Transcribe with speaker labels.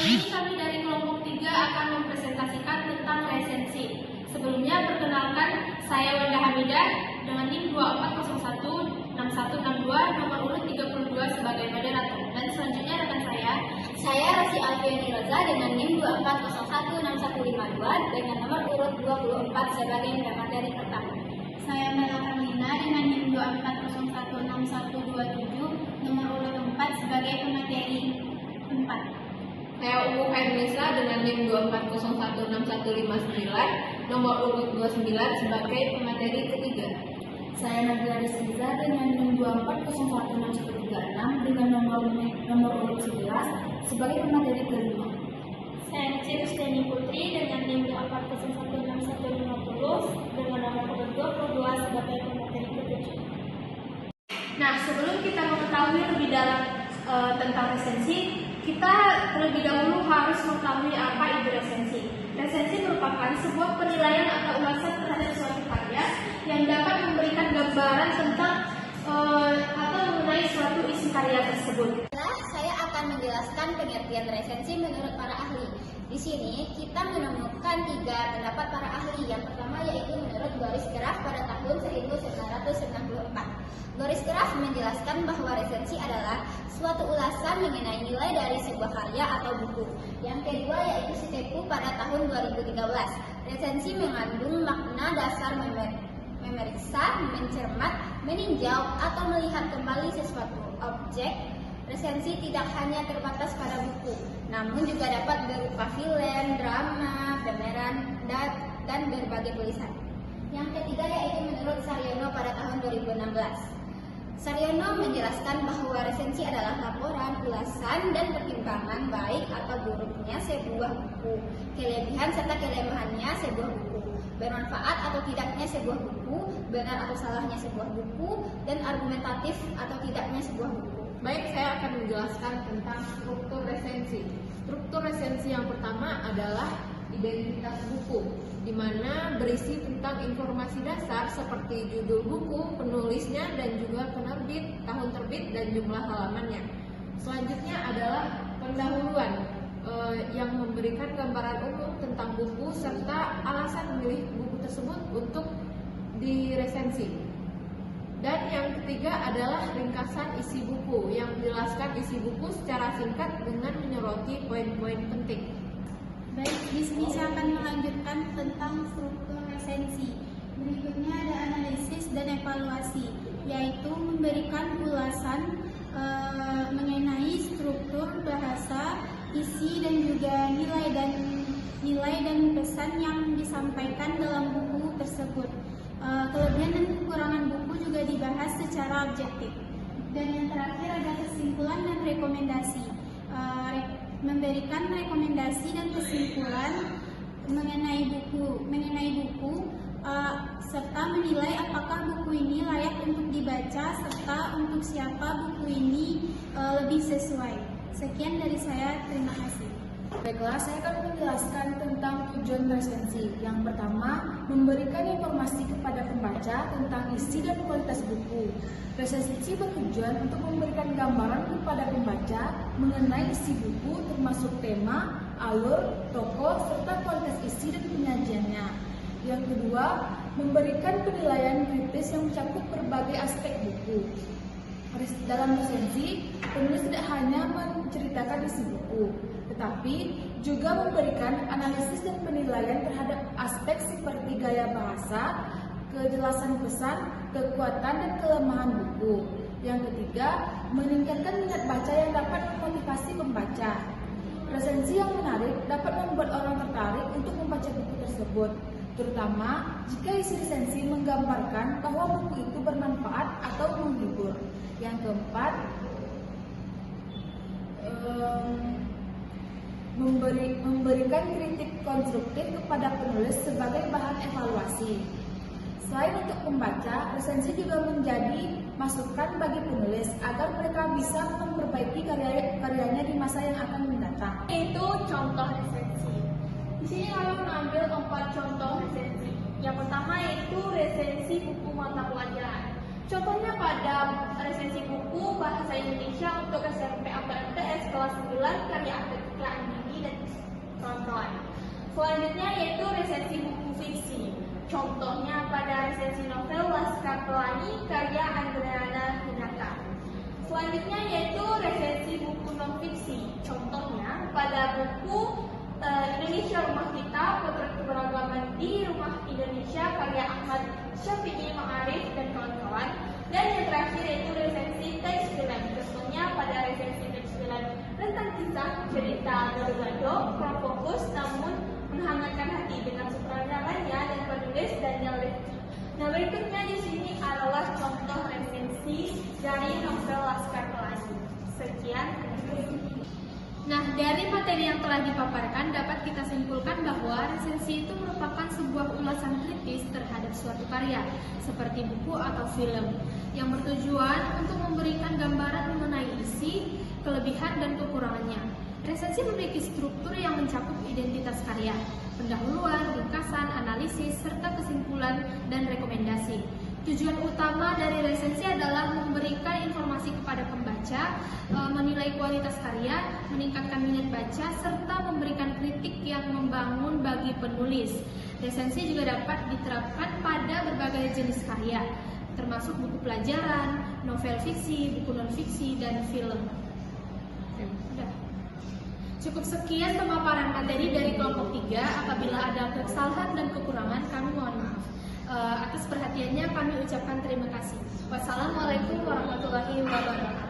Speaker 1: ini kami dari kelompok 3 akan mempresentasikan tentang resensi. Sebelumnya perkenalkan, saya Wanda Hamidah dengan NIM 24016162 nomor urut 32 sebagai moderator. Dan selanjutnya rekan
Speaker 2: saya Rasi Alfiani Roza dengan NIM 24016152 dengan nomor urut 24 sebagai materi pertama.
Speaker 3: Saya Mela Karlina dengan NIM 24016127 nomor urut 4 sebagai pemateri 4.
Speaker 1: Saya Umu Khairunisa dengan NIM 24016159 nomor urut 29 sebagai pemateri ketiga.
Speaker 2: Saya Nabila Rizkiza dengan NIM 24016136 dengan nomor urut 11 sebagai pemateri kelima.
Speaker 3: Saya Kristiani Putri dengan NIM 24016150 dengan nomor urut 22 sebagai pemateri ketujuh.
Speaker 1: Nah, sebelum kita mengetahui lebih dalam tentang resensi, kita terlebih dahulu harus mengetahui apa itu resensi. Resensi merupakan sebuah penilaian atau ulasan terhadap suatu karya yang dapat memberikan gambaran tentang atau mengenai suatu isi karya tersebut.
Speaker 2: Saya akan menjelaskan pengertian resensi menurut para ahli. Di sini kita menemukan 3 pendapat para ahli. Yang pertama yaitu menurut Boris Graf pada tahun 1994. Boris Graf menjelaskan bahwa resensi adalah suatu ulasan mengenai nilai dari sebuah karya atau buku. Yang kedua yaitu Sitepu pada tahun 2013. Resensi mengandung makna dasar memeriksa, mencermat, meninjau, atau melihat kembali sesuatu objek. Resensi tidak hanya terbatas pada buku, namun juga dapat berupa film, drama, pameran, dan berbagai tulisan. Yang ketiga yaitu menurut Saryono pada tahun 2016. Saryono menjelaskan bahwa resensi adalah laporan, ulasan, dan pertimbangan baik atau buruknya sebuah buku, kelebihan serta kelemahannya sebuah buku, bermanfaat atau tidaknya sebuah buku, benar atau salahnya sebuah buku, dan argumentatif atau tidaknya sebuah buku.
Speaker 1: Baik, saya akan menjelaskan tentang struktur resensi. Struktur resensi yang pertama adalah identitas buku, di mana berisi tentang informasi dasar seperti judul buku, penulisnya, dan juga penerbit, tahun terbit, dan jumlah halamannya. Selanjutnya adalah pendahuluan yang memberikan gambaran umum tentang buku serta alasan memilih buku tersebut untuk diresensi. Dan yang ketiga adalah ringkasan isi buku yang menjelaskan isi buku secara singkat dengan menyoroti poin-poin penting.
Speaker 3: Baik, di sini saya akan melanjutkan tentang struktur resensi. Berikutnya ada analisis dan evaluasi, yaitu memberikan ulasan mengenai struktur bahasa, isi, dan juga nilai dan pesan yang disampaikan dalam buku tersebut. Kelebihan dan kekurangan buku juga dibahas secara objektif. Dan yang terakhir ada kesimpulan dan rekomendasi. Memberikan rekomendasi dan kesimpulan mengenai buku serta menilai apakah buku ini layak untuk dibaca serta untuk siapa buku ini lebih sesuai. Sekian dari saya, terima kasih.
Speaker 4: Baiklah, saya akan menjelaskan tentang tujuan resensi. Yang pertama, memberikan informasi kepada pembaca tentang isi dan kualitas buku. Resensi bertujuan untuk memberikan gambaran kepada pembaca mengenai isi buku termasuk tema, alur, tokoh, serta kualitas isi dan penyajiannya. Yang kedua, memberikan penilaian kritis yang mencakup berbagai aspek buku. Dalam resensi, penulis tidak hanya menceritakan isi buku, tetapi juga memberikan analisis dan penilaian terhadap aspek seperti gaya bahasa, kejelasan pesan, kekuatan dan kelemahan buku. Yang ketiga, meningkatkan minat baca yang dapat memotivasi pembaca. Resensi yang menarik dapat membuat orang tertarik untuk membaca buku tersebut, terutama jika isi resensi menggambarkan bahwa buku itu bermanfaat atau menghibur. Yang keempat, memberikan kritik konstruktif kepada penulis sebagai bahan evaluasi. Selain untuk pembaca, resensi juga menjadi masukan bagi penulis agar mereka bisa memperbaiki karyanya di masa yang akan mendatang.
Speaker 1: Itu contoh resensi. Di sini kami mengambil 4 contoh resensi. Yang pertama yaitu resensi buku mata pelajaran. Contohnya pada resensi buku Bahasa Indonesia untuk SMP atau MTS kelas 9 karya Atika Andini
Speaker 5: Selanjutnya yaitu resensi buku fiksi. Contohnya pada resensi novel Laskar Pelangi karya Andreana Hinata. Selanjutnya yaitu resensi buku non-fiksi. Contohnya pada buku Indonesia Rumah Kita, Potret Keberagaman di Rumah Indonesia karya Ahmad Syafi'i Ma'arif dan kawan-kawan. Dan yang terakhir yaitu resensi teks film. Contohnya pada resensi teks film tentang kisah cerita gado-gado, kurang fokus namun menghangatkan hati dengan sutradaranya dan penulis Daniel Levy. Nah, berikutnya di sini adalah contoh resensi dari novel Laskar Pelangi. Sekian.
Speaker 3: Nah, dari materi yang telah dipaparkan dapat kita simpulkan bahwa resensi itu merupakan sebuah ulasan kritis terhadap suatu karya, seperti buku atau film, yang bertujuan untuk memberikan gambaran mengenai isi, kelebihan, dan kekurangannya. Resensi memiliki struktur yang mencakup identitas karya, pendahuluan, ringkasan, analisis, serta kesimpulan dan rekomendasi. Tujuan utama dari resensi adalah memberikan informasi kepada pembaca, menilai kualitas karya, meningkatkan minat baca, serta memberikan kritik yang membangun bagi penulis. Resensi juga dapat diterapkan pada berbagai jenis karya, termasuk buku pelajaran, novel fiksi, buku non-fiksi, dan film. Cukup sekian pemaparan materi dari kelompok 3. Apabila ada kesalahan dan kekurangan, kami mohon maaf. Atas perhatiannya kami ucapkan terima kasih. Wassalamualaikum warahmatullahi wabarakatuh.